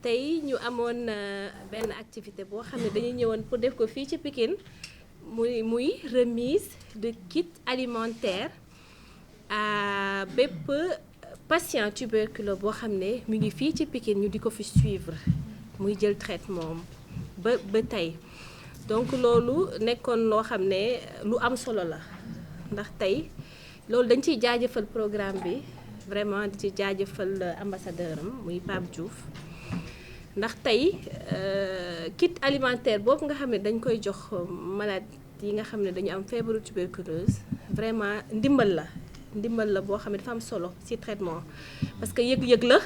tey ñu amoon benn activité boo xam ne dañuy ñëwoon pour def ko fii ci Pikine muy remise de kit alimentaire à bépp patient tuberculeux boo xam ne mu ngi fii ci Pikine ñu di ko fi suivre muy jël traitement ba tey donc loolu nekkoon loo xam ne lu am solo la ndax tey loolu dañ ciy jaajëfal programme bi vraiment di ci jaajëfal ambassadeur am muy Pape Diouf ndax tey kit alimentaire boobu nga xam ne dañ koy jox malade yi nga xam ne dañu am feebaru tuberculose vraiment ndimbal la boo xam ne dafa am solo ci traitement parce que yëg-yëg la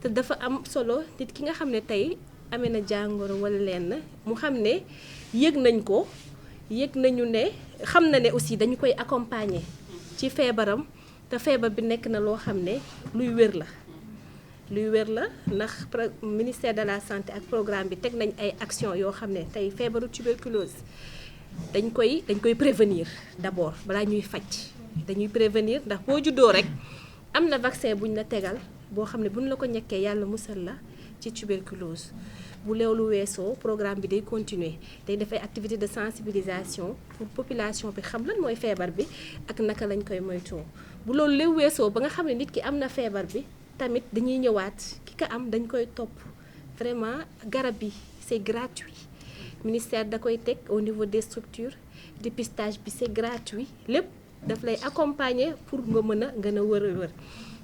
te dafa am solo nit ki nga xam ne tey amee na jàngoro wala lenn mu xam ne yëg nañu ne xam na ne aussi dañu koy accompagner ci feebaram te feebar bi nekk na loo xam ne luy wér la ndax ministère de la santé ak programme bi teg nañ ay action yoo xam ne tey feebaru tuberculose dañ koy prévenir d'abord balaa ñuy faj dañuy prévenir ndax boo juddoo rek am na vaccin buñ la tegal boo xam ne buñ la ko ñekkee yàlla musal la ci tuberculose bu loolu weesoo programme bi day continuer day def ay activité de sensibilisation pour population bi xam lan mooy feebar bi ak naka lañ koy moytoo bu loolu lépp weesoo ba nga xam ne nit ki am na feebar bi tamit dañuy ñëwaat ki ko am dañ koy topp vraiment garab bi c'est gratuit ministère da koy teg au niveau des structures dépistage bi c'est gratuit lépp daf lay accompagner pour nga mën a wër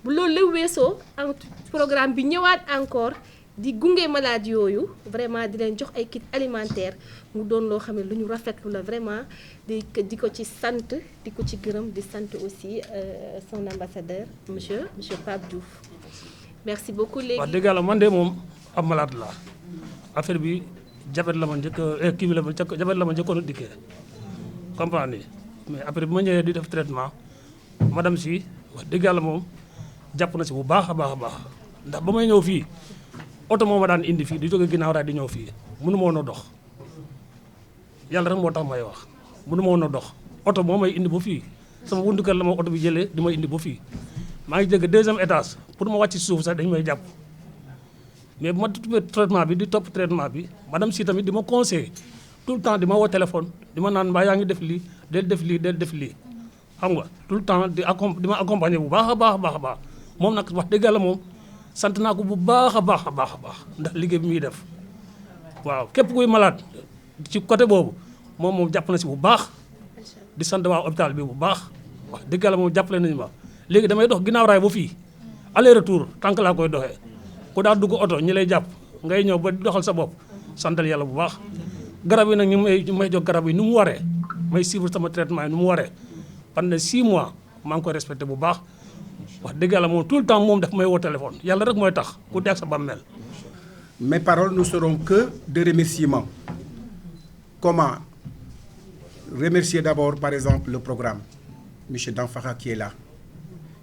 bu loolu lépp weesoo en programme bi ñëwaat encore di gunge malade yooyu vraiment di leen jox ay kit alimentaire mu doon loo xam ne lu ñu rafetlu la vraiment di ko ci sant di ko ci gërëm di sant aussi son ambassadeur monsieur Pape Diouf merci beaucoup. léegi wax dëgg yàlla man de moom ab malade la affaire bi jabet la ma njëkk kii bi la ma jabet la ma njëkkoon a dikkee comprendre mais après bi ma ñëwee di def traitement madame si wax dëgg yàlla moom jàpp na si bu baax a baax ndax ba may ñëw fii oto moo ma daan indi fii di jóge ginnaaw raay di ñëw fii mënu ma woon a dox yàlla rek moo tax may wax mënu ma woon a dox oto moo may indi ba fii sama buntu kër la ma oto bi jëlee di ma indi ba fii maa ngi jóge 2e étage pour ma wàcc suuf sax dañu may jàpp mais bu ma traitement bi di topp traitement bi madame si tamit di ma conseiller tout le temps di ma woo téléphone di ma naan mbaa yaa ngi def lii del def lii xam nga tout le temps di ma accompagner bu baax a baax moom nag wax dëgg yàlla moom sant naa ko bu baax a baax ndax liggéey bi muy def waaw képp kuy malade ci côté boobu moom jàpp na si bu baax di sant waa hôpital bi bu baax wax dëgg yàlla moom jàppale nañu ma léegi damay dox ginnaaw raay ba fii aller retour tànk laa koy doxee ku daa dugg oto ñi lay jàpp ngay ñëw ba doxal sa bopp santal yàlla bu baax garab yi nag ñu may jox garab yi nu mu waree may suivre sama traitement yi nu mu waree pendant 6 mois maa ngi koy respecté bu baax wax dëgg yàlla moom tout le temps moom daf may woo téléphone yàlla rek mooy tax ku dee ak sa bàmmeel. Mes paroles ne seront que de remerciements. Comment remercier d'abord par exemple le programme M. Danfara qui est là,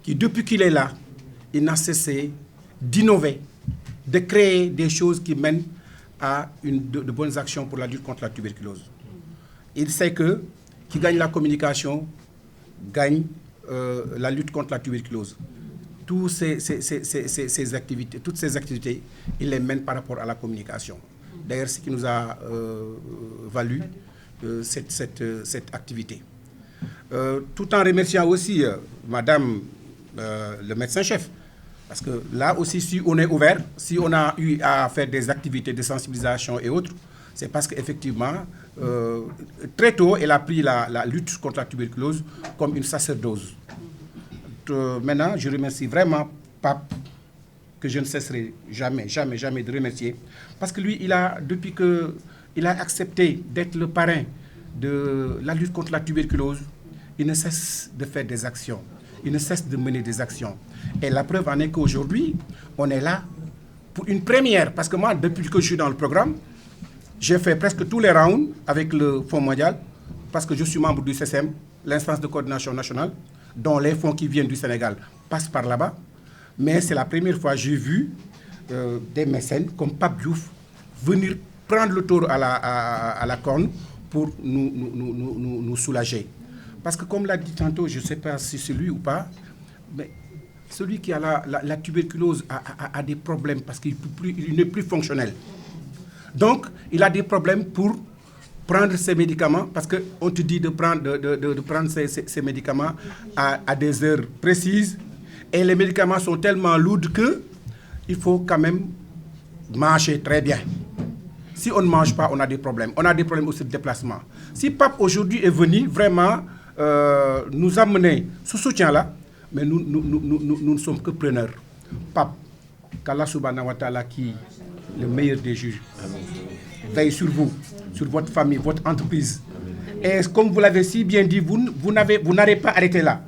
qui depuis qu'il est là, il n'a cessé d'innover, de créer des choses qui mènent à de bonnes actions pour la lutte contre la tuberculose. Il sait que qui gagne la communication gagne la lutte contre la tuberculose. Toutes ces activités, il les mène par rapport à la communication. D'ailleurs, ce qui nous a valu cette activité. Tout en remerciant aussi Madame le médecin-chef. Parce que là aussi, si on est ouvert, si on a eu à faire des activités de sensibilisation et autres, c'est parce qu'effectivement, très tôt, elle a pris la lutte contre la tuberculose comme une sacerdoce. Maintenant, je remercie vraiment Pape, que je ne cesserai jamais de remercier. Parce que lui, depuis qu'il a accepté d'être le parrain de la lutte contre la tuberculose, il ne cesse de faire des actions. Il ne cesse de mener des actions. Et la preuve en est qu'aujourd'hui, on est là pour une première. Parce que moi, depuis que je suis dans le programme, j'ai fait presque tous les rounds avec le Fonds mondial, parce que je suis membre du CCM, l'instance de coordination nationale, dont les fonds qui viennent du Sénégal passent par là-bas. Mais c'est la première fois que j'ai vu des mécènes comme Pape Diouf venir prendre le taureau à la corne pour nous soulager. Parce que comme l'a dit tantôt, je ne sais pas si c'est lui ou pas, mais celui qui a la tuberculose a des problèmes parce qu'il n'est plus fonctionnel. Donc, il a des problèmes pour prendre ses médicaments, parce qu'on te dit de prendre ces médicaments à des heures précises, et les médicaments sont tellement lourds qu'il faut quand même manger très bien. Si on ne mange pas, on a des problèmes. On a des problèmes aussi de déplacement. Si Pape aujourd'hui est venu vraiment nous amener ce soutien-là, mais nous ne sommes que preneurs. Pape, qu'Allah subhanahu wa ta'ala, qui est le meilleur des juges, veille sur vous, sur votre famille, votre entreprise. Et comme vous l'avez si bien dit, vous n'avez pas arrêté là.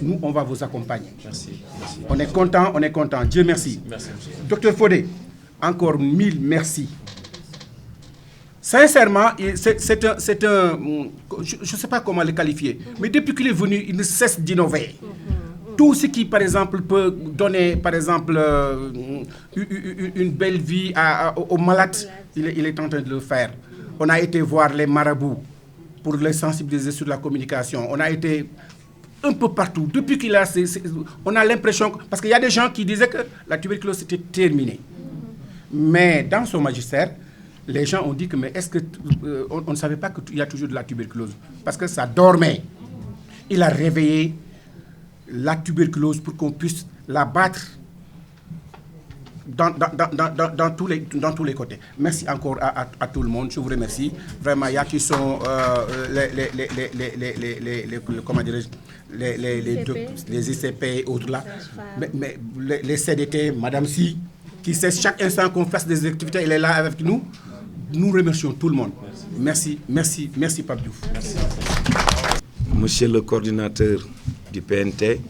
Nous, on va vous accompagner. Merci. On est content. Dieu merci. Merci. Docteur Fodé, encore 1000 merci. Sincèrement, c'est un je ne sais pas comment le qualifier, mais depuis qu'il est venu, il ne cesse d'innover. Tout ce qui, par exemple, peut donner, par exemple, une belle vie aux malades, il est en train de le faire. On a été voir les marabouts pour les sensibiliser sur la communication. On a été un peu partout. Depuis qu'il a... on a l'impression... Parce qu'il y a des gens qui disaient que la tuberculose était terminée. Mais dans son magistère, les gens ont dit que, mais est-ce que... on ne savait pas qu'il y a toujours de la tuberculose. Parce que ça dormait. Il a réveillé la tuberculose pour qu'on puisse la battre dans tous les côtés. Merci encore à tout le monde. Je vous remercie. Vraiment, il y a qui sont comment dirais-je, les ICP et autres là. Mais les CDT, Madame Si, qui sait chaque instant qu'on fasse des activités, elle est là avec nous. Nous remercions tout le monde. Merci Pape Diouf. Merci. Monsieur le coordinateur du PNT,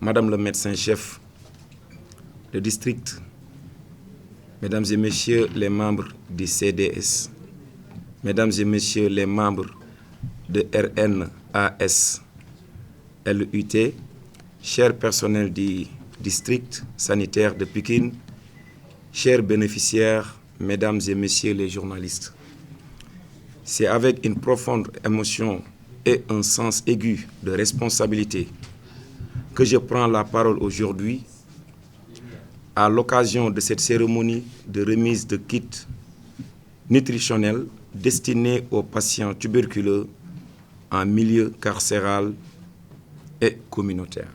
Madame le médecin-chef de district, Mesdames et Messieurs les membres du CDS, Mesdames et Messieurs les membres de RNAS, LUT, chers personnels du district sanitaire de Pikine, chers bénéficiaires, Mesdames et Messieurs les journalistes. C'est avec une profonde émotion et un sens aigu de responsabilité que je prends la parole aujourd'hui à l'occasion de cette cérémonie de remise de kits nutritionnels destinés aux patients tuberculeux en milieu carcéral et communautaire.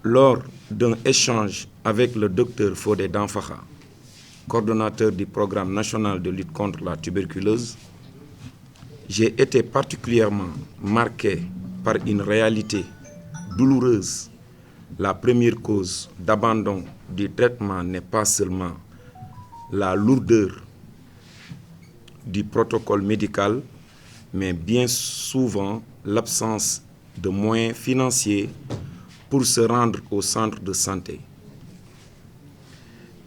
Lors d'un échange avec le docteur Fodé Danfakha, coordonnateur du programme national de lutte contre la tuberculose, j'ai été particulièrement marqué par une réalité douloureuse. La première cause d'abandon du traitement n'est pas seulement la lourdeur du protocole médical, mais bien souvent l'absence de moyens financiers pour se rendre au centre de santé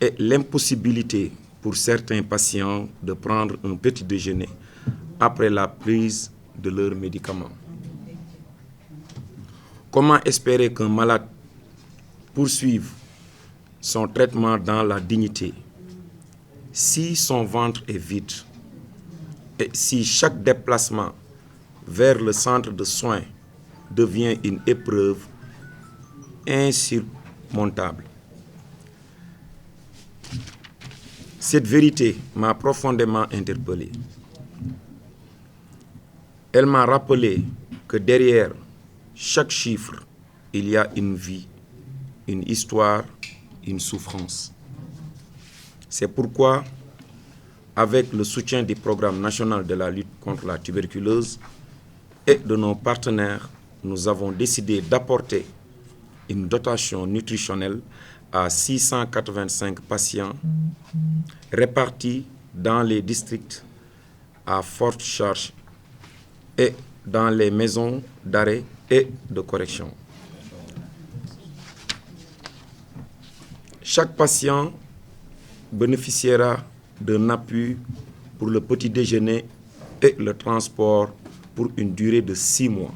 et l'impossibilité pour certains patients de prendre un petit déjeuner après la prise de leurs médicaments. Comment espérer qu'un malade poursuive son traitement dans la dignité si son ventre est vide et si chaque déplacement vers le centre de soins devient une épreuve insurmontable? Cette vérité m'a profondément interpellé. Elle m'a rappelé que derrière chaque chiffre, il y a une vie, une histoire, une souffrance. C'est pourquoi, avec le soutien du programme national de la lutte contre la tuberculose et de nos partenaires, nous avons décidé d'apporter une dotation nutritionnelle à 685 patients répartis dans les districts à forte charge et dans les maisons d'arrêt et de correction. Chaque patient bénéficiera d'un appui pour le petit déjeuner et le transport pour une durée de 6 mois.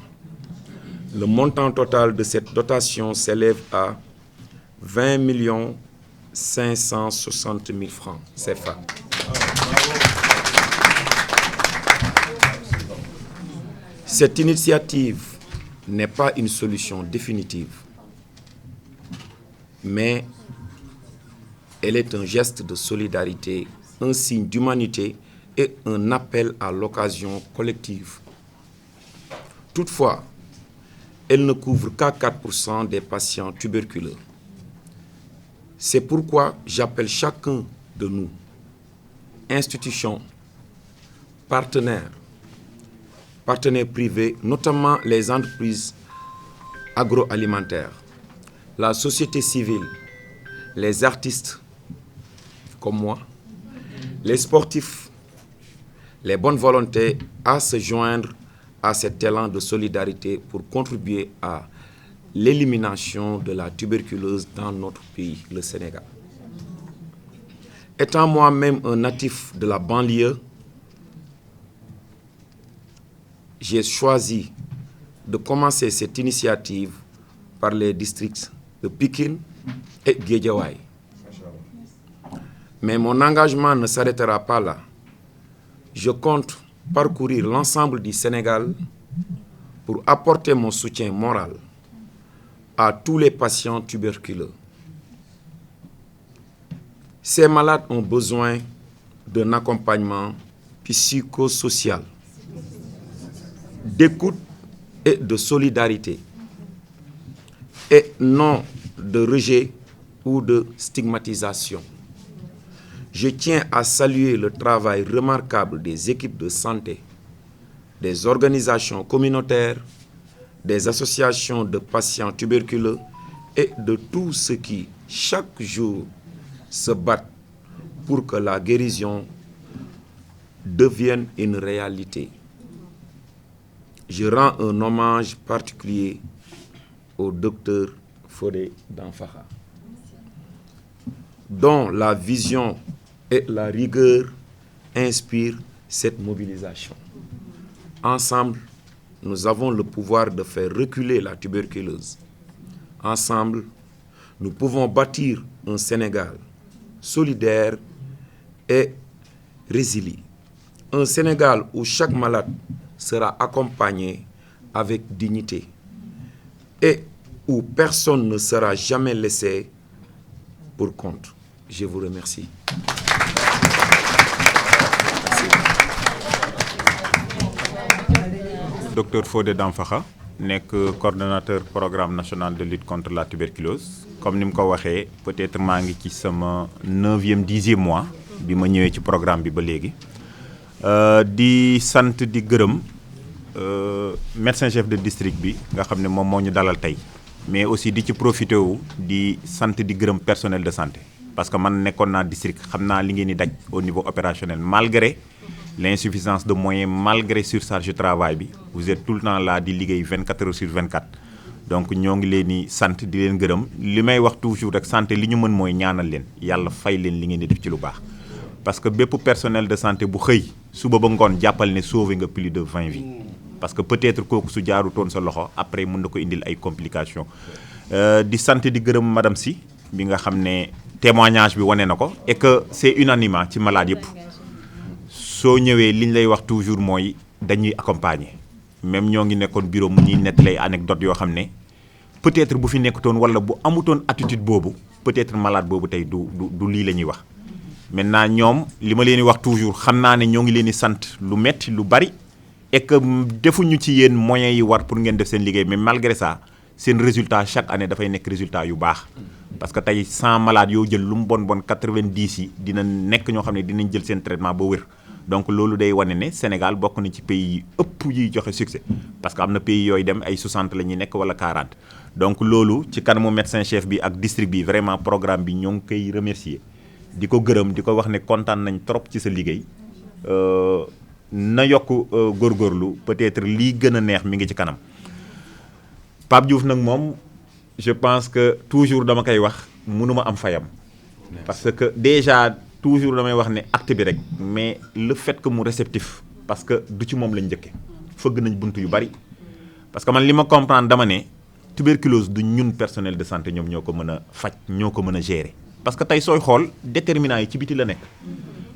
Le montant total de cette dotation s'élève à 20 560 000 francs CFA. Cette initiative n'est pas une solution définitive, mais elle est un geste de solidarité, un signe d'humanité et un appel à l'occasion collective. Toutefois, elle ne couvre qu'à 4% des patients tuberculeux. C'est pourquoi j'appelle chacun de nous, institutions, partenaires privés, notamment les entreprises agroalimentaires, la société civile, les artistes comme moi, les sportifs, les bonnes volontés à se joindre à cet élan de solidarité pour contribuer à l'élimination de la tuberculose dans notre pays, le Sénégal. Étant moi-même un natif de la banlieue, j'ai choisi de commencer cette initiative par les districts de Pikine et Guédiawaye. Mais mon engagement ne s'arrêtera pas là. Je compte parcourir l'ensemble du Sénégal pour apporter mon soutien moral à tous les patients tuberculeux. Ces malades ont besoin d'un accompagnement psychosocial, d'écoute et de solidarité, et non de rejet ou de stigmatisation. Je tiens à saluer le travail remarquable des équipes de santé, des organisations communautaires, des associations de patients tuberculeux et de tous ceux qui, chaque jour, se battent pour que la guérison devienne une réalité. Je rends un hommage particulier au docteur Fodé Danfakha, dont la vision et la rigueur inspirent cette mobilisation. Ensemble, nous avons le pouvoir de faire reculer la tuberculose. Ensemble, nous pouvons bâtir un Sénégal solidaire et résilient. Un Sénégal où chaque malade sera accompagné avec dignité et où personne ne sera jamais laissé pour compte. Je vous remercie. Docteur Fodé Danfakha nekk coordonnateur programme national de lutte contre la tuberculose comme ni mu ko waxee peut-être maa ngi ci sama 9e 10e mois bi ma ñëwee ci programme bi ba léegi di sant di gërëm médecin chef de district bi nga xam ne moom moo ñu dalal tey mais aussi di ci profité wu di sant di gërëm personnel de santé parce que man nekkoon naa district xam naa li ngeen di daj au niveau opérationnel malgré l'insuffisance de moyens, malgré surcharge de travail bi vous êtes tout le temps là di liggéey 24 heures sur 24 donc ñoo ngi leen di sant di leen gërëm li may wax toujours rek santé li ñu mën mooy ñaanal leen yàlla fay leen li ngeen di def ci lu baax parce que bépp personnel de santé bu xëy suba ba ngoon jàppal ne sauvé nga plus de 20 vies parce que peut-être kooku su jaarutoon sa loxo après mën na ko indil ay complications di sant di gërëm madame Sy bi nga xam ne témoignage bi wane na ko et que c'est unanime ci malade yëpp soo ñëwee li ñu lay wax toujours mooy dañuy accompagner même ñoo ngi nekkoon bureau mu ñuy nettali anecdote yoo xam ne peut-être bu fi nekkutoon wala bu amutoon attitude boobu peut-être malade boobu tey du lii la ñuy wax. maintenant ñoom li ma leen di wax toujours xam naa ne ñoo ngi leen di sant lu metti lu bari et que defuñu ci yéen moyens yi war pour ngeen def seen liggéey mais malgré ça seen résultat chaque année dafay nekk résultat yu baax. parce que tey 100 malades yoo jël lu mu bon 90 yi dina nekk ñoo xam ne dinañ jël seen traitement ba wér. donc loolu day wane ne Sénégal bokk na ci pays yi ëpp yiy joxe succès parce que am na pays yooyu dem ay 60 la ñuy nekk wala 40 donc loolu ci kanamu médecin chef bi ak district bi vraiment programme bi ñoo ngi koy remercier di ko gërëm di ko wax ne kontaan nañ trop ci sa liggéey na yokk góorgóorlu peut-être lii gën a neex mi ngi ci kanam Pape Diouf nag moom je pense que toujours dama koy wax mënuma am fayam parce que déjà toujours damay wax ne acte bi rek mais le fait que mu réceptif parce que du ci moom lañ njëkke fëgg nañ bunt yu bari parce que man li ma comprendre dama ne tuberculose du ñun personnel de santé ñoom ñoo ko mën a faj ñoo ko mën a gérer parce que tey sooy xool déterminant yi ci biti la nekk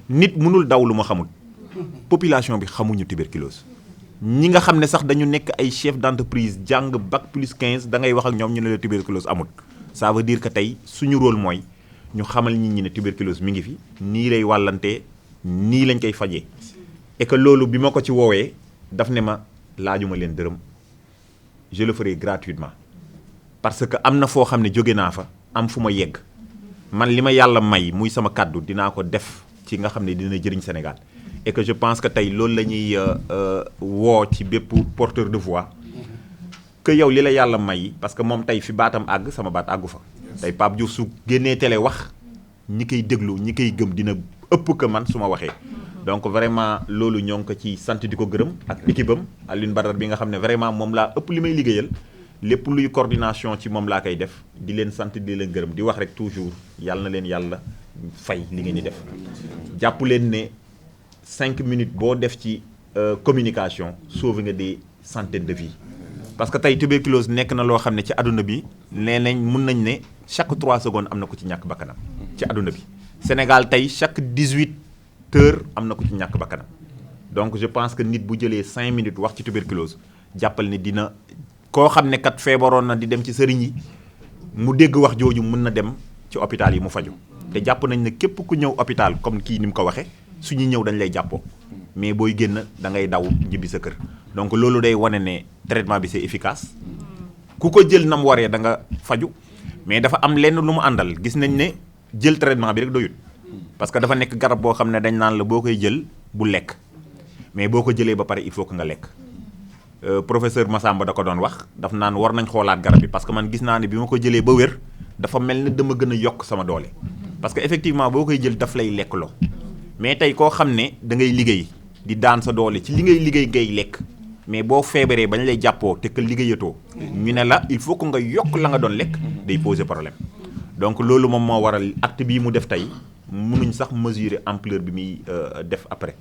nit mënul daw lu ma xamul population bi xamuñu tuberculose ñi nga xam ne sax dañu nekk ay chef d'entreprise jàng bac plus 15 da ngay wax ak ñoom ñu ne la tuberculose amul ça veut dire que tey suñu rôle mooy ñu xamal nit ñi ne tuberculose mi ngi fi nii lay wàllantee nii lañ koy fajee et que loolu bi ma ko ci woowee daf ne ma laajuma leen dërëm je le ferai gratuitement parce que am na foo xam ne jóge naa fa am fu ma yegg man li ma yàlla may muy sama kàddu dinaa ko def ci nga xam ne dina jëriñ Sénégal et que je pense que tey loolu la ñuy woo ci bépp porteur de voix que yow li la yàlla may parce que moom tey fi baatam àgg sama baat àggu fa tey Pape Diouf su génnee télé wax ñi koy déglu ñi koy gëm dina ëpp que man su ma waxee donc vraiment loolu ñoo ngi ko ci sant di ko gërëm ak équipe am Alioune Badara bi nga xam ne vraiment moom laa ëpp li may liggéeyal lépp luy coordination ci moom laa koy def di leen sant di leen gërëm di wax rek toujours yàlla na leen yàlla fay li ngeen di def jàpp leen ne 5 minutes boo def ci communication sauvé nga des centaines de vies parce que tey tuberculose nekk na loo xam ne ci àdduna bi nee nañ mun nañ ne chaque 3 secondes am na ko ci ñàkk bakkanam ci àdduna bi Sénégal tey chaque 18 heures am na ko ci ñàkk bakkanam donc je pense que nit bu jëlee 5 minutes wax ci tuberculose jàppal ne dina koo xam ne kat feebaroon na di dem ci sëriñ yi mu dégg wax jooju mën na dem ci hôpital yi mu faju te jàpp nañ ne képp ku ñëw hôpital comme kii ni mu ko waxee suñu ñëw dañ lay jàppoo mais booy génn da ngay daw ñibbi sa kër donc loolu day wane ne traitement bi c'est efficace ku ko jël na mu waree da nga faju mais dafa am lenn lu mu àndal gis nañ ne jël traitement bi rek doyut parce que dafa nekk garab boo xam ne dañ naan la boo koy jël bu lekk mais boo ko jëlee ba pare il faut que nga lekk professeur Massamba da ko doon wax daf naan war nañ xoolaat garab bi parce que man gis naa ne bi ma ko jëlee ba wér dafa mel ne dama gën a yokk sama doole parce que effectivement boo koy jël daf lay lekk loo mais tey koo xam ne da ngay liggéey di daan sa doole ci li ngay liggéey ngay lekk mais boo feebaree bañ lay jàppoo te que liggéeyatoo ñu ne la il faut que nga yokk la nga doon lekk day poser problème donc loolu moom moo waral acte bii mu def tey mënuñ sax mesurer ampleur bi muy def après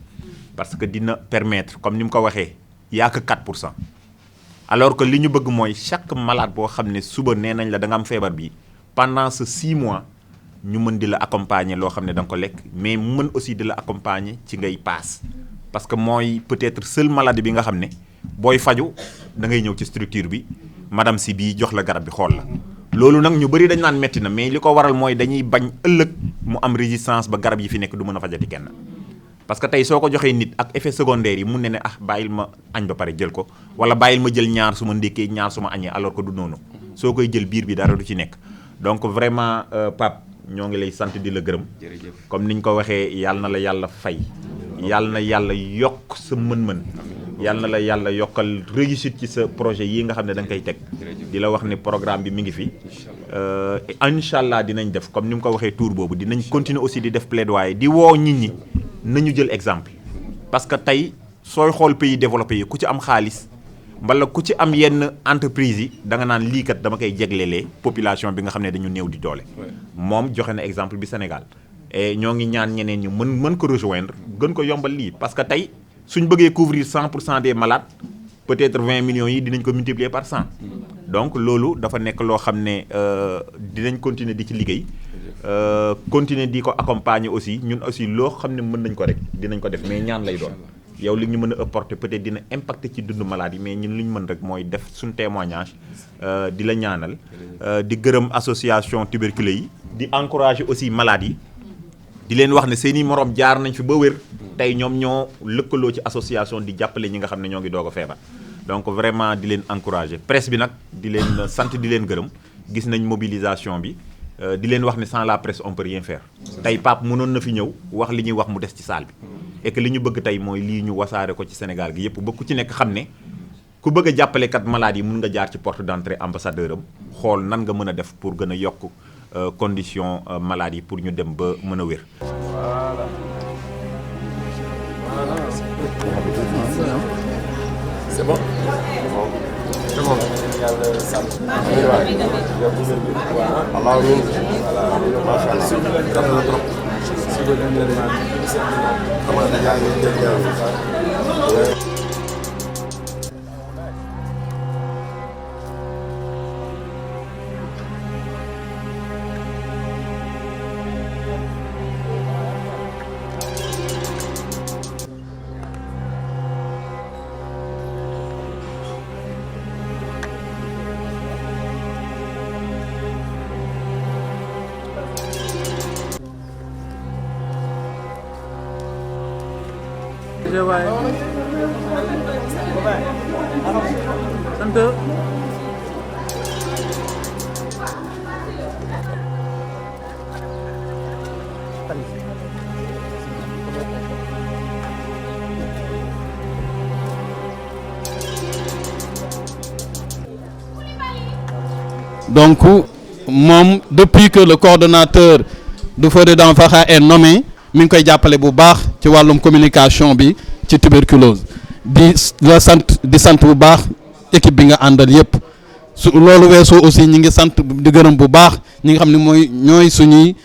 parce que dina permettre comme ni mu ko waxee yaa que 4% alors que li ñu bëgg mooy chaque malade boo xam ne suba nee nañ la da nga am feebar bi pendant ce 6 mois ñu mën di la accompagner loo xam ne da nga ko lekk mais mën aussi di la accompagner ci ngay paas parce que mooy peut-être seule maladie bi nga xam ne booy faju da ngay ñëw ci structure bi madame si bii jox la garab bi xool la loolu nag ñu bëri dañ naan metti na mais li ko waral mooy dañuy bañ ëllëg mu am résistance ba garab yi fi nekk du mën a fajati kenn parce que tey soo ko joxee nit ak effet secondaire yi mun ne ah bàyyil ma añ ba pare jël ko wala bàyyil ma jël ñaar su ma ndékkee ñaar su ma añee alors que du noonu soo koy jël biir bi dara du ci nekk donc vraiment Pape ñoo ngi lay sant di la gërëm comme niñ ko waxee yàlla na la yàlla fay yàlla na yàlla yokk sa mën-mën yàlla na la yàlla yokkal réussite ci sa projet yi nga xam ne da nga koy teg di la wax ne programme bi mi ngi fi incha allah dinañ def comme ni mu ko waxee tour boobu dinañ continuer aussi di def plaidoyer di woo nit ñi nañu jël exemple parce que tey sooy xool pays développé yi ku ci am xaalis mbala ku ci am yenn entreprise yi da nga naan lii kat dama koy jeglelee population bi nga xam ne dañu néew di doole moom joxe na exemple bi Sénégal et ñoo ngi ñaan ñeneen ñu mën ko rejoindre gën ko yombal lii parce que tey suñ bëggee couvrir 100% des malades peut-être 20 millions yi dinañ ko multiplier par 100 donc loolu dafa nekk loo xam ne dinañ continuer di ci liggéey continuer di ko accompagner aussi ñun aussi loo xam ne mën nañ ko rek dinañ ko def mais ñaan lay doon yow li ñu mën a apporter peut-être dina impacter ci dundu malade yi mais ñun li ñu mën rek mooy def suñu témoignage di la ñaanal di gërëm association tuberculeux yi di encourager aussi malades yi di leen wax ne seeni moroom jaar nañ fi ba wér tey ñoom ñoo lëkkaloo ci association di jàppale ñi nga xam ne ñoo ngi doog a feebar donc vraiment di leen encourager presse bi nag di leen sant di leen gërëm gis nañ mobilisation bi di leen wax ne sans la presse on peut rien faire tey Pape mënoon na fi ñëw wax li ñuy wax mu des ci salle bi et que li ñu bëgg tey mooy lii ñu wasaare ko ci Sénégal gi yëpp ba ku ci nekk xam ne ku bëgg a jàppale kat malade yi mun nga jaar ci porte d'entrée ambassadeur am xool nan nga mën a def pour gën a yokk condition malade yi pour ñu dem ba mën a wér. C'est bon? C'est bon. Géejawaay sant donc moom depuis que le coordonnateur du Fodé Danfakha est nommé mi ngi koy jàppale bu baax ci wàllum communication bi ci tuberculose di sant bu baax équipe bi nga àndal yëpp su loolu weesoo aussi ñi ngi sant di gërëm bu baax ñi nga xam ne mooy ñooy suñuy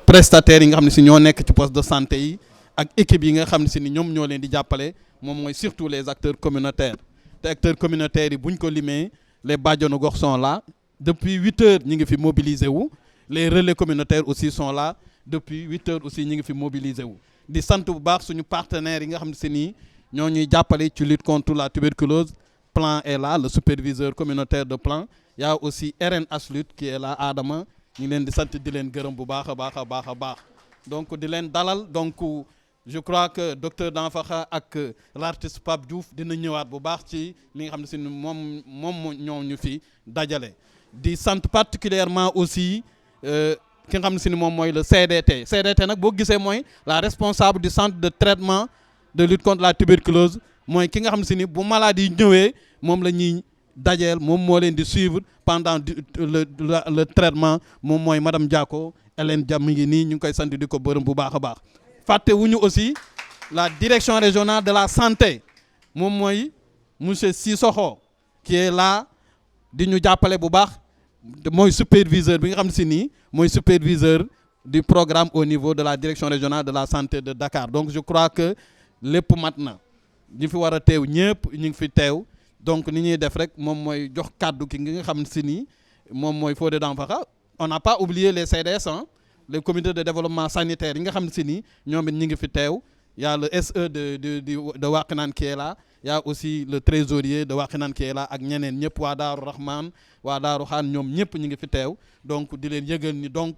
prestataires yi nga xam ne si ñoo nekk ci poste de santé yi ak équipe yi nga xam ne si ni ñoom ñoo leen di jàppale moom mooy surtout les acteurs communautaires te acteurs communautaires yi buñ ko limee les bàjjenu gox sont là depuis 8 heures ñi ngi fi mobilisé wu les relais communautaires aussi sont là depuis 8 heures aussi ñi ngi fi mobilisé wu di sant bu baax suñu partenaires yi nga xam ne si nii ñoo ñuy jàppale ci lutte contre la tuberculose. Plan est là, le superviseur communautaire de Plan. Il y a aussi RNH Lutte qui est là, Adama. Ñu ngi leen di sant di leen gërëm bu baax a baax a baax a baax donc di leen dalal donc je crois que docteur Danfakha ak l'artiste Pape Diouf dina ñëwaat bu baax ci li nga xam ne si moom ñoo ñu fi dajale. di sant particulièrement aussi ki nga xam ne si moom mooy le CDT CDT nag boo gisee mooy la responsable du centre de traitement de lutte contre la tuberculose mooy ki nga xam si ni bu maladie yi ñëwee moom la ñuy dajeel moom moo leen di suivre pendant le traitement moom mooy madame Diako Hélène Dia mi ngi nii ñu ngi koy sant di ko bërëm bu baax a baax. fàtte wuñu aussi la direction régionale de la santé moom mooy monsieur Sissoko qui est là di ñu jàppale bu baax mooy superviseur bi nga xam si nii mooy superviseur du programme au niveau de la direction régionale de la santé de Dakar donc je crois que lépp mat na. ñi fi war a teew ñëpp ñu ngi fi teew donc ni ñuy def rek moom mooy jox kàddu ki nga xam si ni moom mooy Fodé Danfakha on n'a pas oublié les CDS les comités de développement sanitaire yi nga xam si ni ñoom it ñu ngi fi teew y a le SE de Wakhinane qui est là y a aussi le trésorier de Wakhinane qui est là ak ñeneen ñëpp waa Daaru Rahman waa Daaru Xaan ñoom ñëpp ñu ngi fi teew donc di leen yëgal ni donc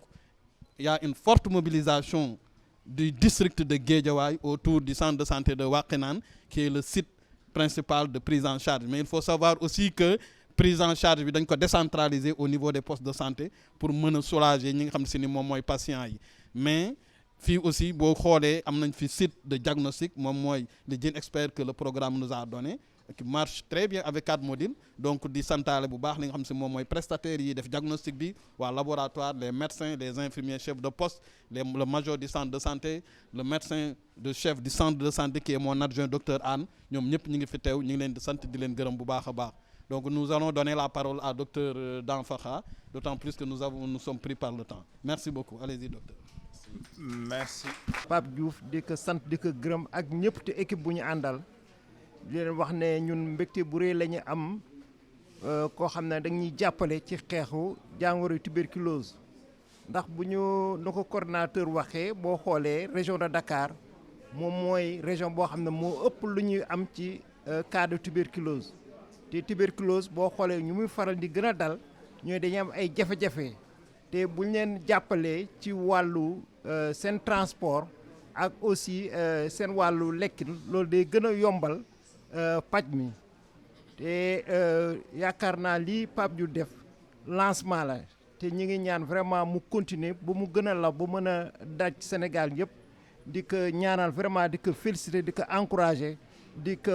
y a une forte mobilisation du district de Guédiawaye autour du centre de santé de Wakhinane qui est le site principal de prise en charge mais il faut savoir aussi que prise en charge bi dañ ko décentraliser au niveau des postes de santé pour mën a soulager ñi nga xam si ni moom mooy patients yi mais fii aussi boo xoolee am nañ fi site de diagnostic moom mooy le Gene Expert que le programme nous a donné qui marche très bien avec 4 modules donc di santaale bu baax li nga xam si moom mooy prestataires yi def diagnostic bi waa laboratoire les médecins les infirmiers chefs de poste le major du centre de santé le médecin de chef du centre de santé qui est mon adjoint docteur Anne ñoom ñëpp ñu ngi fi teew ñu ngi leen di sant di leen gërëm bu baax a baax donc nous allons donner la parole à docteur Danfakha d'autant plus que nous sommes pris par le temps merci beaucoup allez-y docteur. merci Pape Diouf di ko sant di ko gërëm ak ñëpp te équipe bu ñu àndal. di leen wax ne ñun mbégte bu rëy la ñu am koo xam ne dañuy jàppale ci xeexu jàngoro tuberculose ndax bu ñu na ko coordonnateur waxee boo xoolee région de Dakar moom mooy région boo xam ne moo ëpp lu ñuy am ci cas de tuberculose te tuberculose boo xoolee ñu muy faral di gën a dal ñooy dañuy am ay jafe-jafe te bu ñu leen jàppalee ci wàllu seen transport ak aussi seen wàllu lekkin loolu day gën a yombal paj mi te yaakaar naa lii Pape Diouf def lancement la te ñi ngi ñaan vraiment mu continuer ba mu gën a law ba mën a daj Sénégal yëpp di ko ñaanal vraiment di ko féliciter di ko encourager di ko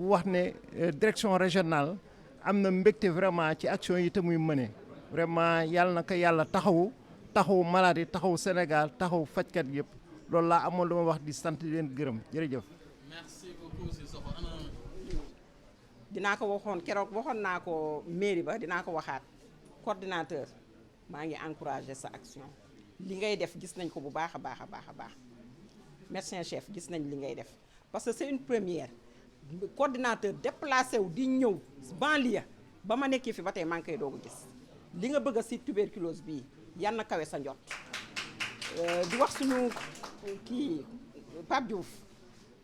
wax ne direction régionale am na mbégte vraiment ci action yi te muy mëne vraiment yàlla na ko yàlla taxawu maladie taxawu Sénégal taxawu fajkat yëpp loolu laa amoon lu ma wax di sant di leen gërëm jërëjëf. merci beaucoup Sissoko. dinaa ko waxoon keroog waxoon naa ko mairie ba dinaa ko waxaat coordinateur maa ngi encourager sa action li ngay def gis nañ ko bu baax a baax a baax a baax médecin chef gis nañ li ngay def parce que c'est une première coordinateur déplacé wu di ñëw banlieue ba ma nekkee fi ba tey maa ngi koy doog a gis li nga bëgg a si tuberculose bii yan na kawe sa njot di wax suñu kii Pape Diouf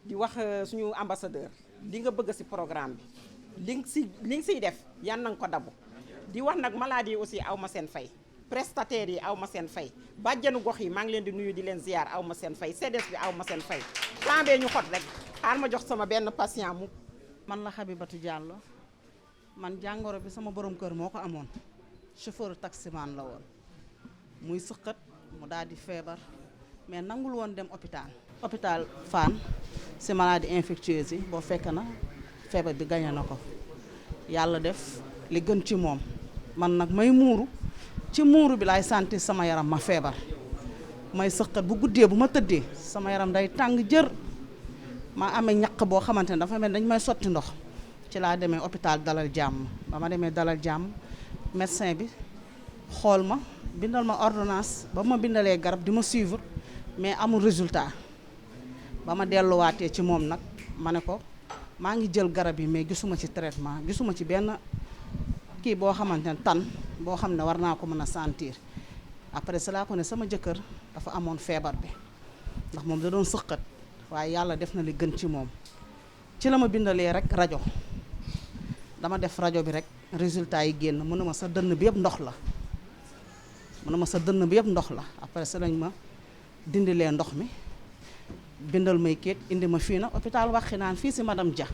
di wax suñu ambassadeur li nga bëgg si programme bi li nga siy def yan na nga ko dabu di wax nag maladie yi aussi aw ma seen fay prestataires yi aw ma seen fay bàjjenu gox yi maa ngi leen di nuyu di leen ziar aw ma seen fay CDS bi aw ma seen fay plan bee ñu xot rek xaar ma jox sama benn patient mu. man la Habibatu Diallo man jàngoro bi sama borom kër moo ko amoon chauffeur taximan la woon muy sëqat mu daal di feebar mais nangul woon dem hôpital Fann si maladie infectieuse yi boo fekk na feebar bi gañe na ko yàlla def li gën ci moom man nag may muuru ci muuru bi laay sentir sama yaram ma feebar may sëqat bu guddee bu ma tëddee sama yaram day tàng jër ma amee ñaq boo xamante ne dafa mel dañ may sotti ndox ci laa demee hôpital Dalal Jàmm ba ma demee Dalal Jàmm médecin bi xool ma bindal ma ordonnance ba ma bindalee garab di ma suivre mais amul résultat ba ma delluwaatee ci moom nag ma ne ko maa ngi jël garab yi mais gisuma ci traitement gisuma ci benn kii boo xamante ne tan boo xam ne war naa ko mën a sentir après cela ko ne sama jëkkër dafa amoon feebar bi ndax moom da doon sëqat waaye yàlla def na li gën ci moom ci la ma bindalee rek rajo dama def rajo bi rek résultat yi génn mu ne ma sa dënn bi yëpp ndox la mu ne ma sa dënn bi yëpp ndox la après sa lañ ma dindilee ndox mi bindal may kéet indi ma fii na hôpital Waxinaan fii si madame Dia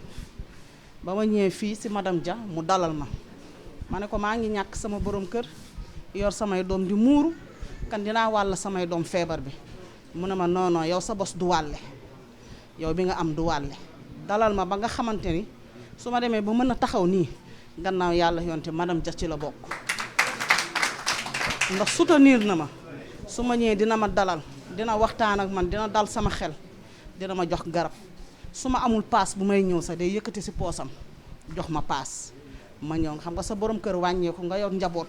ba ma ñëwee fii si madame Dia mu dalal ma ne ko maa ngi ñàkk sama borom kër yor samay doom di muuru kan dinaa wàll samay doom feebar bi mu ne ma non non yow sa bos du wàlle yow bi nga am du wàlle dalal ma ba nga xamante ni su ma demee ba mën a taxaw nii gannaaw yàlla yonte madame Dia ci la bokk ndax soutenir na ma su ma ñëwee dina ma dalal dina waxtaan ak man dina dal sama xel dina ma jox garab su ma amul paas bu may ñëw sax day yëkkati si poosam jox ma paas ma ñëw xam nga sa borom kër wàññeeku nga yor njaboot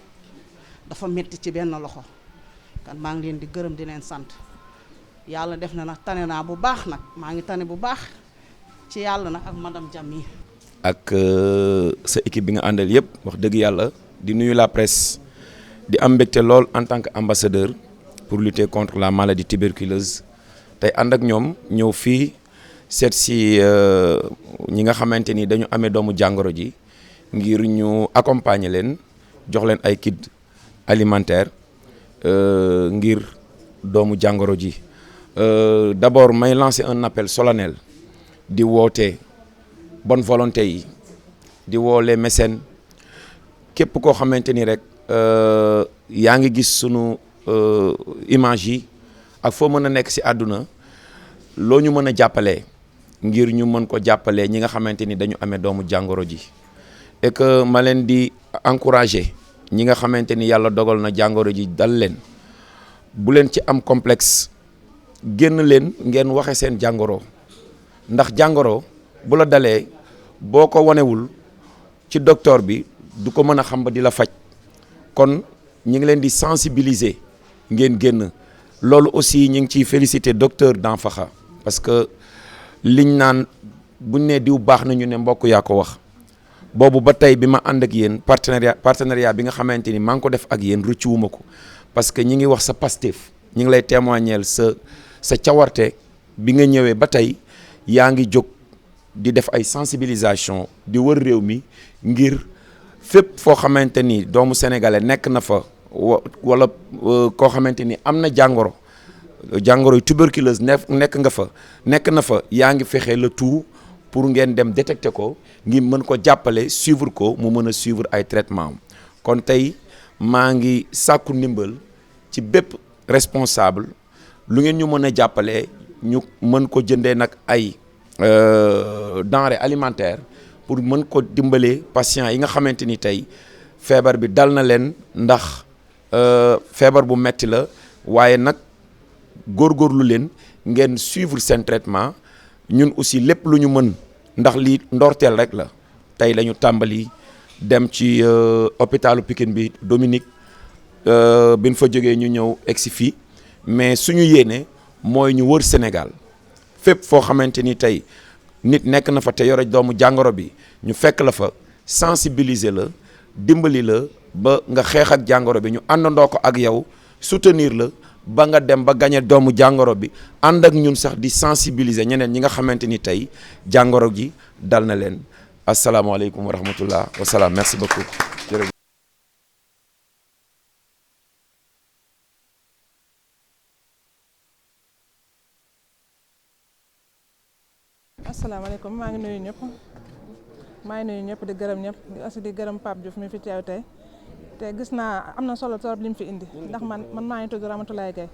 dafa metti ci benn loxo kan maa ngi leen di gërëm di leen sant yàlla def na nag tane naa bu baax nag maa ngi tane bu baax ci yàlla nag ak madame Dia mi ak sa équipe bi nga àndal yëpp wax dëgg yàlla di nuyu la presse di am mbégte lool en tant que ambassadeur pour lutter contre la maladie tuberculeuse tey ànd ak ñoom ñëw fii seet si ñi nga xamante ni dañu amee doomu jàngoro ji ngir ñu accompagner leen jox leen ay kit alimentaire ngir doomu jàngoro ji d'abord may lancer un appel solennel di woote bonne volonté yi di woo les mécènes képp koo xamante ni rek yaa ngi gis sunu image yi ak foo mën a nekk ci àdduna loo ñu mën a jàppalee ngir ñu mën ko jàppalee ñi nga xamante ni dañu amee doomu jàngoro ji et que ma leen di encourager ñi nga xamante ni yàlla dogal na jàngoro ji dal leen bu leen ci am complexe génn leen ngeen waxe seen jàngoro ndax jàngoro bu la dalee boo ko wanewul ci docteur bi du ko mën a xam ba di la faj kon ñi ngi leen di sensibiliser ngeen génn loolu aussi ñi ngi ciy féliciter docteur Danfakha parce que liñ naan buñ ne diw baax na ñu ne mbokk yaa ko wax boobu ba tey bi ma ànd ak yéen partenariat bi nga xamante ni maa ngi ko def ak yéen rëccuwuma ko parce que ñi ngi wax sa Pastef ñi ngi lay témoigner sa cawarte bi nga ñëwee ba tey yaa ngi jóg di def ay sensibilisation di wër réew mi ngir fépp foo xamante ni doomu sénégalais nekk na fa wala koo xamante ni am na jàngoro yu tuberculose nekk na fa yaa ngi fexe le tout pour ngeen dem détecter ko ngir mën ko jàppale suivre ko mu mën a suivre ay traitement kon tey maa ngi sàkku ndimbal ci bépp responsable lu ngeen ñu mën a jàppale ñu mën ko jëndee nag ay denrées alimentaires pour mën ko dimbalee patients yi nga xamante ni tey feebar bi dal na leen ndax feebar bu metti la waaye nag góorgóorlu leen ngeen suivre seen traitement ñun aussi lépp lu ñu mën ndax lii ndorteel rek la tey la ñu tàmbali dem ci hôpitalu Pikine bi Dominique bi ñu fa jógee ñu ñëw egsi fii mais suñu yéene mooy ñu wër Sénégal fépp foo xamante ni tey nit nekk na fa te yore doomu jàngoro bi ñu fekk la fa sensibiliser la dimbali la ba nga xeex ak jàngoro bi ñu àndandoo ko ak yow soutenir la ba nga dem ba gañe doomu jàngoro bi ànd ak ñun sax di sensibiliser ñeneen ñi nga xamante ni tey jàngoro ji dal na leen asalaamaaleykum wa rahmatullah wa salaam merci beaucoup jërëjëf. asalaamaaleykum maa ngi nuyu ñëpp di gërëm ñëpp aussi di gërëm Pape Diouf mi fi teew tey te gis naa am na solo trop li mu fi indi ndax man maa ngi tudd Ramatoulaye Gaye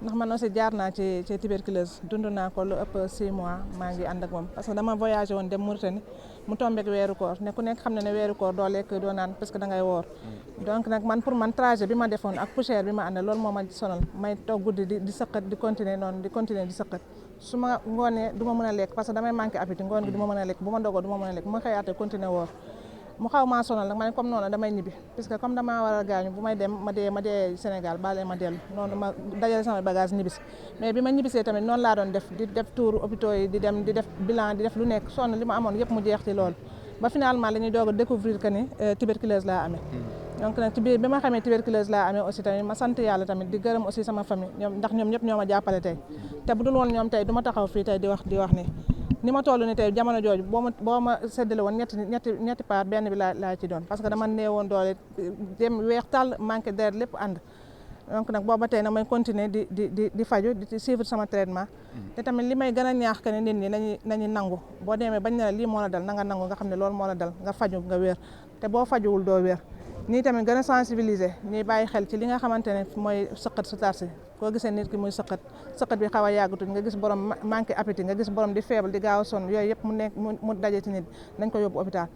ndax man aussi jaar naa ci tuberculose dund naa ko lu ëpp 6 mois maa ngi ànd ak moom parce que dama voyagé woon dem Mauritanie mu tombeek weeru koor ne ku nekk xam ne weeru koor doo lekk doo naan parce que da ngay woor donc nag man pour man trajet bi ma defoon ak poussière bi ma àndal loolu moo ma sonal may toog guddi di sëqat di continuer noonu di sëqat su ma ngoonee du ma mën a lekk parce que damay manqué appétit ngoon gi du ma mën a lekk bu ma dogoo du ma mën a lekk bu ma xëyaatee continuer woor mu xaw maa sonal nag ma ne comme noonu damay ñibbi parce que comme damaa war a gaañu bu may dem ma dee Sénégal baale ma dellu noonu ma dajale sama bagage ñibbisi mais bi ma ñibbisee tamit noonu laa doon def di def tour hôpitaux yi di dem di def bilan di def lu nekk sonn li ma amoon yëpp mu jeex ci loolu ba finalement la ñuy doog a découvrir que ni tuberculose laa amee donc nag ci biir bi ma xamee tuberculose laa amee aussi tamit ma sant yàlla tamit di gërëm aussi sama famille ñoom ndax ñoom ñëpp ñoo ma jàppale tey te bu dul woon ñoom tey du ma taxaw fii tey di wax ni ni ma toll ni tey jamono jooju boo ma séddale woon ñetti part benn bi laa ci doon parce que dama néewoon doole dem weex tàll manqué deret lépp ànd donc nag booba tey nag may continuer di faju di suivre sama traitement te tamit li may gën a ñaax que ne nit ñi nañu nangu boo demee bañ ne la lii moo la dal na nga nangu nga xam ne loolu moo la dal nga faju nga wér te boo fajuwul doo wér nii tamit gën a sensibiliser ñuy bàyyi xel ci li nga xamante ne mooy sëqat su tarsi koo gisee nit ki muy sëqat bi xaw a yàggutuñ nga gis borom manqué appétit nga gis borom di faible di gaaw a sonn yooyu yëpp mu daje ci nit nañ ko yóbbu hôpital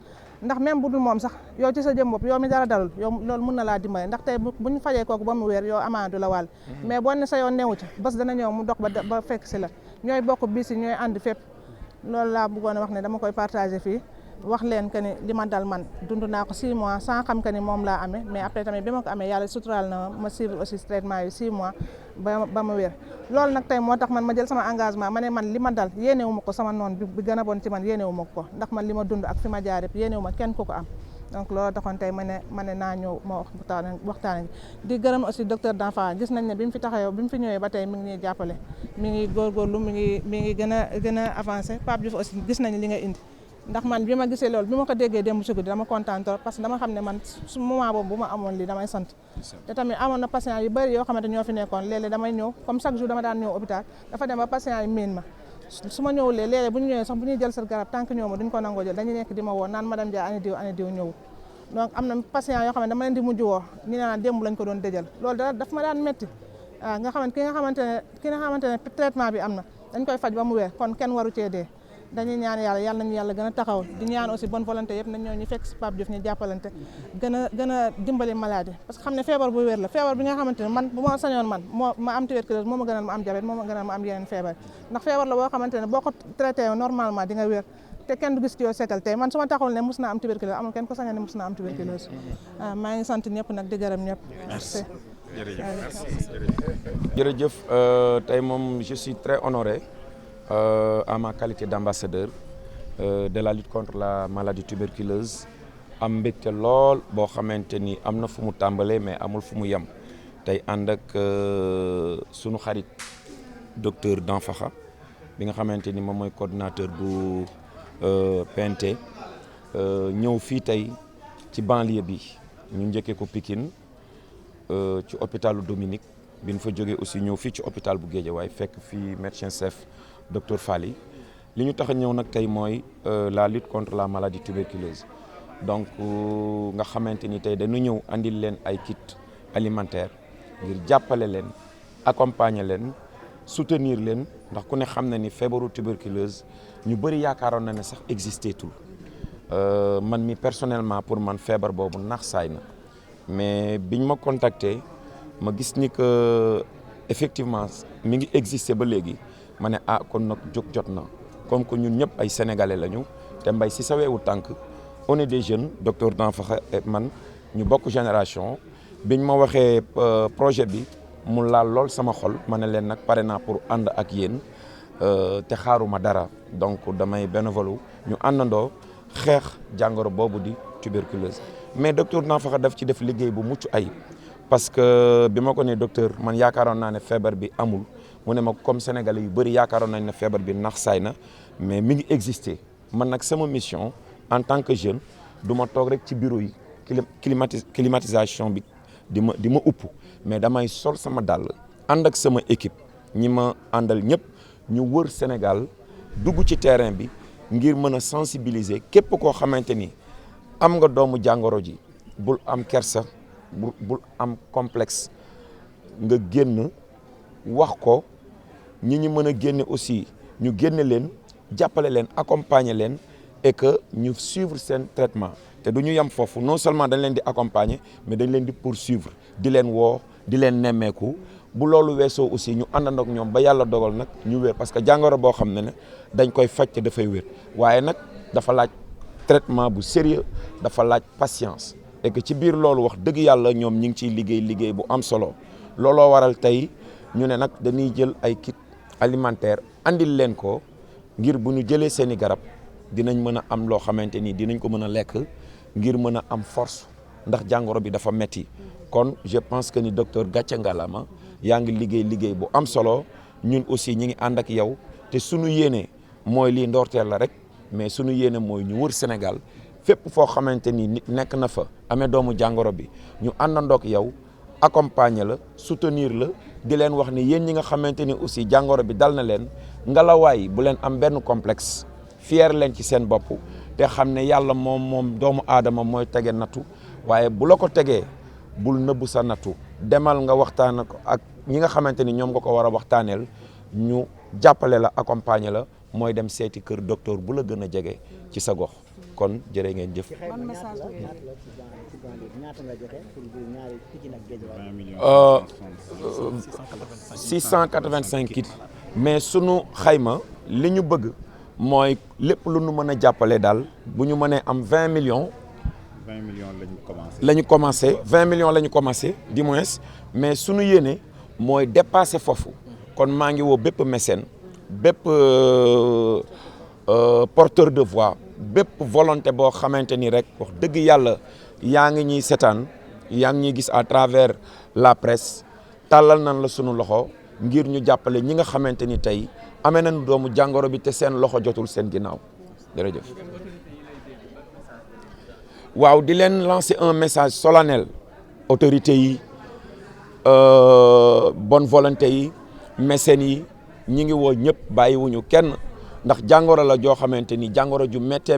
ndax même bu dul moom sax yow ci sa jëm bopp yow mi dara dalul yow loolu mën na laa dimbale ndax tey bu ñu fajee kooku ba mu wér yow amaana du la wàll mais boo ne sa yoon newu ci bés dana ñëw mu dox ba fekk si la ñooy bokk bis yi ñooy ànd fépp loolu laa bëggoon a wax ne dama koy partager fii wax leen que ni li ma dal man dund naa ko 6 mois sans xam que ni moom laa amee mais après tamit bi ma ko amee yàlla suturaal na ma suivre aussi traitement yi 6 mois ba ma wér loolu nag tey moo tax man ma jël sama engagement ma ne man li ma dal yéenewu ma ko sama noon bi gën a bon ci man yéenewu ma ko ndax man li ma dund ak fi ma jaar yëpp yéenewu ma kenn ku ko am donc loolu taxoon tey ma ne naa ñëw ma waxtaan di gërëm aussi docteur d'enfant gis nañ ne bi mu fi taxawee bi mu fi ñëwee ba tey mi ngi ñuy jàppale mi ngi góorgóorlu mi ngi gën a avancé Pape Diouf aussi gis nañ li nga indi ndax man bi ma gisee loolu bi ma ko déggee démb si guddi dama kontaan trop parce que dama xam ne man su moment boobu bu ma amoon lii damay sant te tamit amoon na patient yu bëri yoo xamante ñoo fi nekkoon léeg-léeg damay ñëw comme chaque jour dama daan ñëw hôpital dafa dem ba patient yi miin ma su ma ñëwulee léeg-léeg bu ñu ñëwee sax bu ñuy jël sa garab tant que ñëw ma duñ ko nangoo jël dañuy nekk di ma woo naan madame Dia ani diw ñëw donc am na patient yoo xam ne dama leen di mujj woo ñu ne naan démb lañ ko doon dëjal loolu daf ma daan métti waaw nga xamante ki nga xamante ne traitement bi am na dañ koy faj ba mu weer kon kenn waru cee dee dañuy ñaan yàlla nañu yàlla gën a taxaw di ñaan aussi bonne volonté yëpp nañ ñëw ñu fekk si Pape Diouf ñu jàppalante gën a dimbali maladie parce que xam ne feebar bu wér la feebar bi nga xamante ne man bu ma sañoon man ma am tuberculose moo ma gënal ma am diabète moo ma gënal ma am yeneen feebar ndax feebar la boo xamante ne boo ko traité normalement di nga wér te kenn du gis ci yow seetal tey man su ma taxul ne mus naa am tuberculose amul kenn ko sañoon ne mus naa am tuberculose waaw maa ngi sant ñëpp nag di gërëm ñëpp merci jërëjëf tey moom je suis très honoré à ma qualité d'ambassadeur de la lutte contre la maladie tuberculeuse am mbégte lool boo xamante ni am na fu mu tàmbalee mais amul fu mu yem tey ànd ak sunu xarit docteur Danfakha bi nga xamante ni moom mooy coordinateur bu PNT ñëw fii tey ci banlieue bi ñu njëkkee ko Pikine ci hôpitalu Dominique bi ñu fa jógee aussi ñëw fii ci hôpital bu Guédiawaye fekk fii médecin chef docteur Fally li ñu tax a ñëw nag tey mooy la lutte contre la maladie tuberculeuse donc nga xamante ni tey dañu ñëw andil leen ay kit alimentaire ngir jàppale leen accompagner leen soutenir leen ndax ku ne xam na ni feebaru tuberculeuse ñu bëri yaakaaroon na ne sax existé tul man mi personnellement pour man feebar boobu nax saay na mais biñ ma contacté ma gis ni que effectivement mi ngi existé ba léegi ma ne kon nag jóg jot na comme que ñun ñëpp ay sénégalais lañu te mbay si sa weewu tànk on est des jeunes docteur Danfakha et man ñu bokk génération biñ ma waxee projet bi mu laal lool sama xol ma ne leen nag pare naa pour ànd ak yéen te xaaruma dara donc damay bénévole ñu àndandoo xeex jàngoro boobu di tuberculose mais docteur Danfakha daf ci def liggéey bu mucc ayib parce que bi ma ko ne docteur man yaakaaroon naa ne feebar bi amul mu ne ma comme sénégalais yu bëri yaakaaroon nañ ne feebar bi nax saay na mais mi ngi exister man nag sama mission en tant que jeune du ma toog rek ci bureau yi climatisation bi di ma upp mais damay sol sama dàll ànd ak sama équipe ñi ma àndal ñëpp ñu wër Sénégal dugg ci terrain bi ngir mën a sensibiliser képp koo xamante ni am nga doomu jàngoro ji bul am kersa bul am complexe nga génn wax ko ñi ñu mën a génne aussi ñu génne leen jàppale leen accompagner leen et que ñu suivre seen traitement te du ñu yem foofu non seulement dañ leen di accompagner mais dañ leen di poursuivre di leen woo di leen nemmeeku bu loolu weesoo aussi ñu àndandoo ak ñoom ba yàlla dogal nag ñu wér parce que jàngoro boo xam ne dañ koy faj te dafay wér waaye nag dafa laaj traitement bu sérieux dafa laaj patience et que ci biir loolu wax dëgg yàlla ñoom ñi ngi ciy liggéey bu am solo looloo waral tey ñu ne nag dañuy jël ay kit alimentaire andil leen ko ngir bu ñu jëlee seeni garab dinañ mën a am loo xamante ni dinañ ko mën a lekk ngir mën a am force ndax jàngoro bi dafa metti kon je pense que ni docteur Gàcce Ngalama yaa ngi liggéey bu am solo ñun aussi ñi ngi ànd ak yow te suñu yéene mooy lii ndoorteel la rek mais suñu yéene mooy ñu wër Sénégal fépp foo xamante ni nit nekk na fa amee doomu jàngoro bi ñu àndandook yow accompagner la soutenir la di leen wax ni yéen ñi nga xamante ni aussi jàngoro bi dal na leen ngalawaay bu leen am benn complexe fier leen ci seen bopp te xam ne yàlla moom doomu aadama mooy tege nattu waaye bu la ko tegee bul nëbbu sa nattu demal nga waxtaan ko ak ñi nga xamante ni ñoom nga ko war a waxtaaneel ñu jàppale la accompagner la mooy dem seeti kër docteur bu la gën a jege ci sa gox kon jërë ngeen jëf. 685 kits mais sunu xayma li ñu bëgg mooy lépp lu nu mën a jàppale daal bu ñu mënee am 20 millions. 20 millions la ñu commencé 20 millions la ñu commencé du moins mais sunu yéene mooy dépasser foofu kon maa ngi woo bépp mécène bépp porteur de voix bépp volonté boo xamante ni rek wax dëgg yàlla yaa ngi ñuy seetaan yaa ngi ñuy gis à travers la presse tàllal nañ la sunu loxo ngir ñu jàppale ñi nga xamante ni tey amee nañu doomu jàngoro bi te seen loxo jotul seen ginnaaw jërëjëf. waaw di leen lancer un message solennel autorités yi bonne volonté yi mécènes yi ñi ngi woo ñëpp bàyyiwuñu kenn ndax jàngoro la joo xamante ni jàngoro ju méttee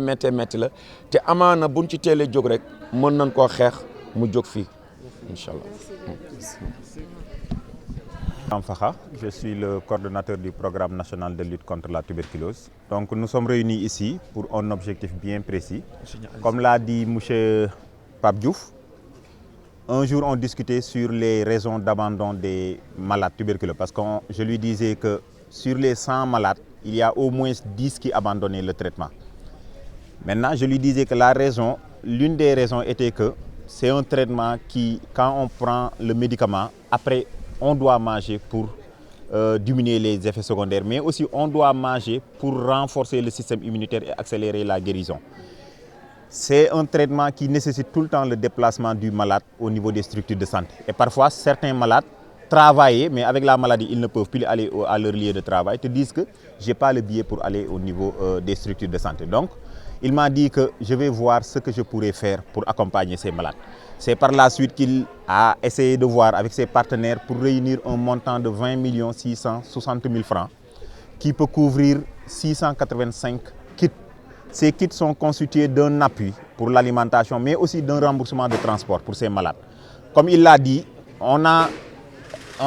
la te amaana buñ ci teelee jóg rek mën nañ koo xeex mu jóg fii incha allah. Fakha, je suis le coordonnateur du programme national de lutte contre la tuberculose. Donc nous sommes réunis ici pour un objectif bien précis. Comme l'a dit M. Pape Diouf, un jour on discutait sur les raisons d'abandon des malades tuberculeux parce que je lui disais que sur les 100 malades, il y a au moins 10 qui abandonnaient le traitement. Maintenant, je lui disais que l'une des raisons était que c'est un traitement qui, quand on prend le médicament, après on doit manger pour diminuer les effets secondaires, mais aussi on doit manger pour renforcer le système immunitaire et accélérer la guérison. C'est un traitement qui nécessite tout le temps le déplacement du malade au niveau des structures de santé. Et parfois, certains malades travaillent, mais avec la maladie, ils ne peuvent plus aller à leur lieu de travail, te disent que je n'ai pas le billet pour aller au niveau des structures de santé. Donc, il m'a dit que je vais voir ce que je pourrais faire pour accompagner ces malades. C'est par la suite qu'il a essayé de voir avec ses partenaires pour réunir un montant de 20 660 000 francs qui peut couvrir 685 kits. Ces kits sont constitués d'un appui pour l'alimentation, mais aussi d'un remboursement de transport pour ces malades. Comme il l'a dit, on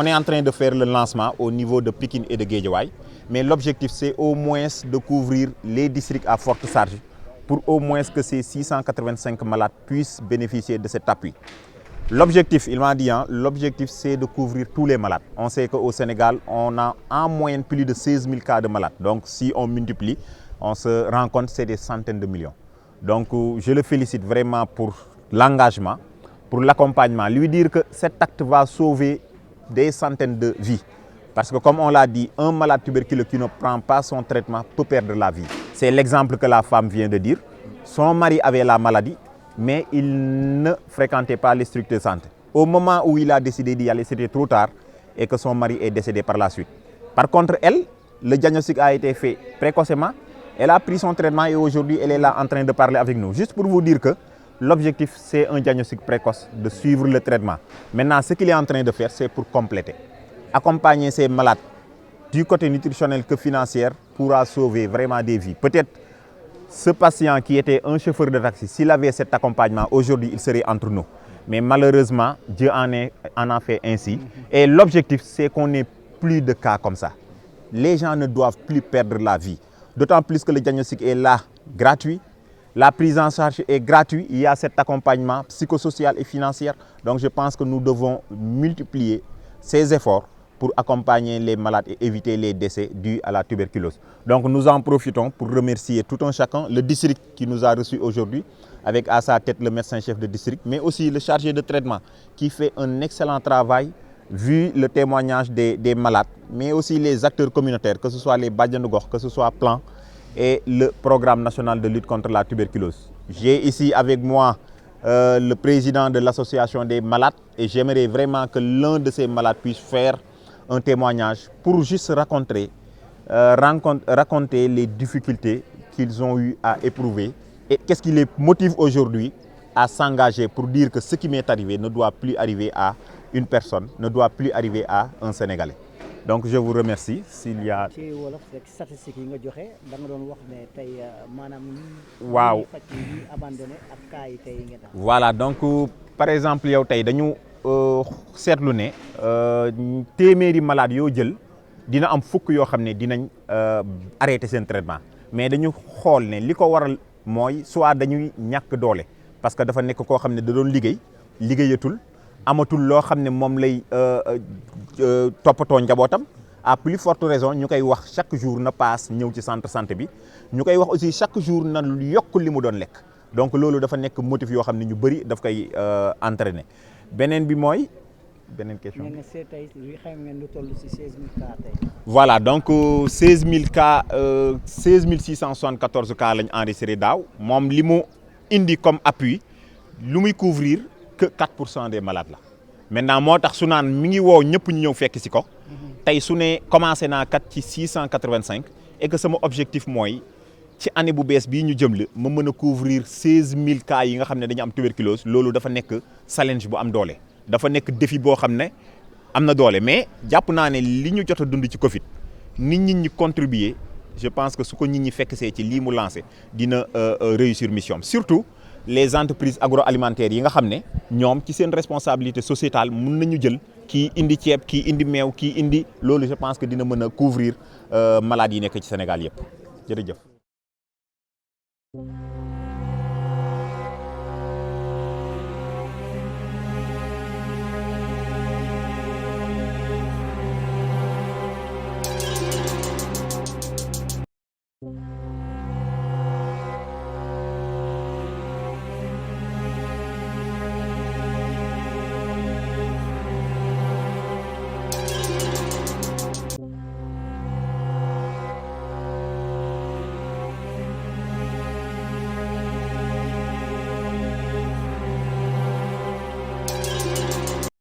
est en train de faire le lancement au niveau de Pikine et de Guédiawaye, mais l'objectif c'est au moins de couvrir les districts à forte charge pour au moins que ces 685 malades puissent bénéficier de cet appui. L'objectif, il m'a dit, l'objectif c'est de couvrir tous les malades. On sait qu'au Sénégal, on a en moyenne plus de 16 000 cas de malades. Donc si on multiplie, on se rend compte que c'est des centaines de millions. Donc je le félicite vraiment pour l'engagement, pour l'accompagnement. Lui dire que cet acte va sauver des centaines de vies. Parce que comme on l'a dit, un malade tuberculeux qui ne prend pas son traitement peut perdre la vie. C'est l'exemple que la femme vient de dire. Son mari avait la maladie, mais il ne fréquentait pas les structures de santé. Au moment où il a décidé d'y aller, c'était trop tard et que son mari est décédé par la suite. Par contre, elle, le diagnostic a été fait précocement. Elle a pris son traitement et aujourd'hui, elle est là en train de parler avec nous. Juste pour vous dire que l'objectif, c'est un diagnostic précoce, de suivre le traitement. Maintenant, ce qu'il est en train de faire, c'est pour compléter. Accompagner ces malades du côté nutritionnel que financier pourra sauver vraiment des vies. Peut-être ce patient qui était un chauffeur de taxi, s'il avait cet accompagnement, aujourd'hui, il serait entre nous. Mais malheureusement, Dieu en a fait ainsi. Et l'objectif, c'est qu'on n'ait plus de cas comme ça. Les gens ne doivent plus perdre la vie. D'autant plus que le diagnostic est là, gratuit. La prise en charge est gratuite. Il y a cet accompagnement psychosocial et financier. Donc je pense que nous devons multiplier ces efforts pour accompagner les malades et éviter les décès dus à la tuberculose. Donc nous en profitons pour remercier tout un chacun, le district qui nous a reçus aujourd'hui, avec à sa tête le médecin-chef de district, mais aussi le chargé de traitement qui fait un excellent travail vu le témoignage des malades, mais aussi les acteurs communautaires, que ce soit les Badiane de Gox, que ce soit Plan et le programme national de lutte contre la tuberculose. J'ai ici avec moi le président de l'association des malades et j'aimerais vraiment que l'un de ces malades puisse faire un témoignage pour juste raconter les difficultés qu'ils ont eu à éprouver et qu'est-ce qui les motive aujourd'hui à s'engager pour dire que ce qui m'est arrivé ne doit plus arriver à une personne, ne doit plus arriver à un Sénégalais. Donc je vous remercie. S'il y a statistiques yi nga joxe da nga doon wax ne tey maanaam waaw abandonné ak cas yi tey nga tax. Voilà, donc par exemple yow tey dañu seetlu ne téeméeri malade yoo jël dina am fukk yoo xam ne dinañ arrêter seen traitement mais dañu xool ne li ko waral mooy soit dañuy ñàkk doole parce que dafa nekk koo xam ne da doon liggéeyatul amatul loo xam ne moom lay toppatoo njabootam à plus forte raison ñu koy wax chaque jour na paas ñëw ci centre santé bi ñu koy wax aussi chaque jour na yokk li mu doon lekk donc loolu dafa nekk motif yoo xam ne ñu bëri daf koy entraîner beneen bi mooy beneen question. Voilà, donc 16 674 cas lañ enregistré daaw moom li mu indi comme appui lu muy couvrir que 4% des malades la maintenant moo tax su naan mi ngi woo ñëpp ñu ñëw fekk si ko tey su ne commencé naa kat ci 685 et que sama objectif mooy ci année bu bees bii ñu jëm la ma mën a couvrir 16000 cas yi nga xam ne dañu am tuberculose loolu dafa nekk challenge bu am doole dafa nekk défi boo xam ne am na doole mais jàpp naa ne li ñu jot a dund ci Covid nit ñi contribuer je pense que su ko nit ñi fekk see ci lii mu lancé dina réussir mission surtout les entreprises agroalimentaires yi nga xam ne ñoom ci seen responsabilité sociétale mun nañu jël kii indi ceeb kii indi meew kii indi loolu je pense que dina mën a couvrir maladies yi nekk ci Sénégal yëpp jërëjëf.